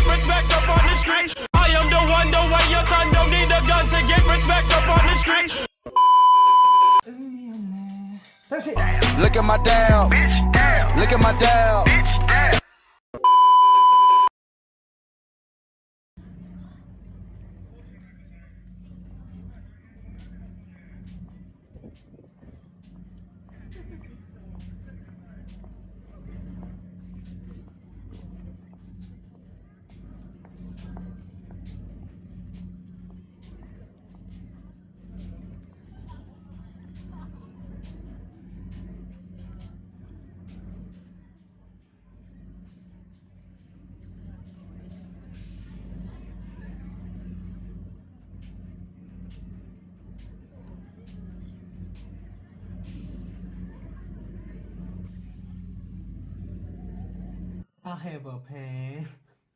get respect up on the street. I am the one, the way your son don't need a gun to get respect up on the street. Look at my dab, bitch, damn. Look at my dab, bitch, damn. I have a pen.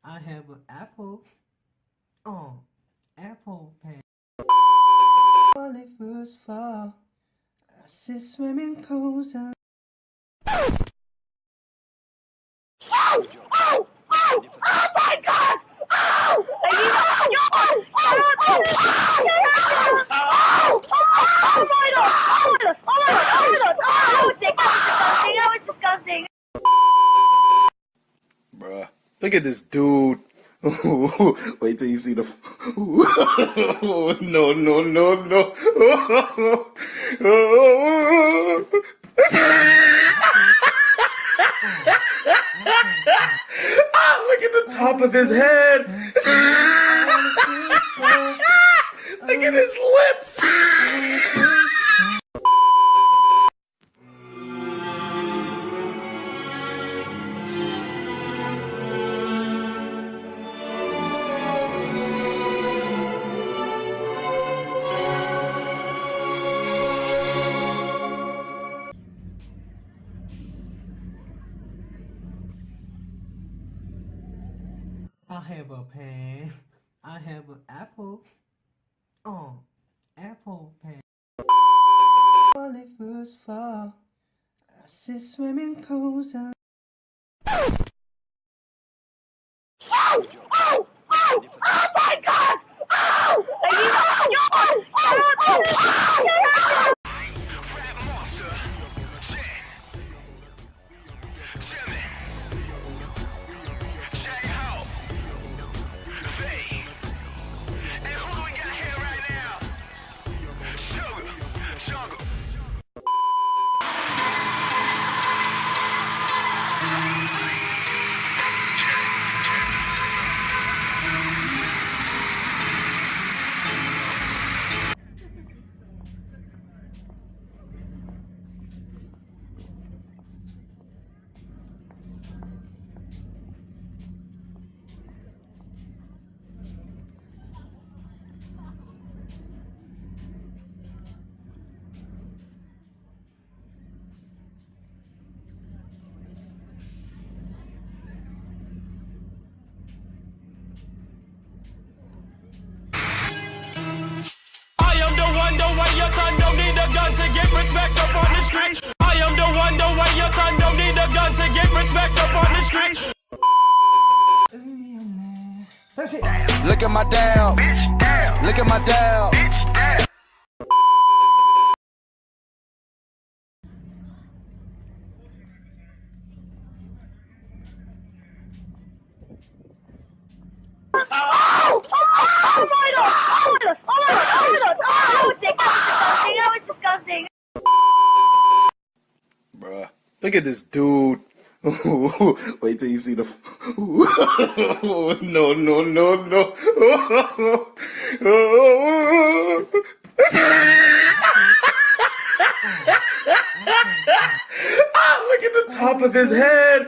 I have an apple. Apple pen. When it first fall, I see swimming pools and Bruh, look at this dude. Wait till you see the. No, no, no, no. Look at the top of his head. Look at his lips. I have a pen. I have an apple. Apple pen. When it first fall, I see swimming pools and I am the one, the way your son don't need a gun to get respect up on the street. I am the one, the way your son don't need a gun to get respect up on the street. Look at my dab, bitch, damn. Look at my dab, bitch, damn. Bruh, look at this dude. Wait till you see the. No, no, no, no. Look at the top of his head.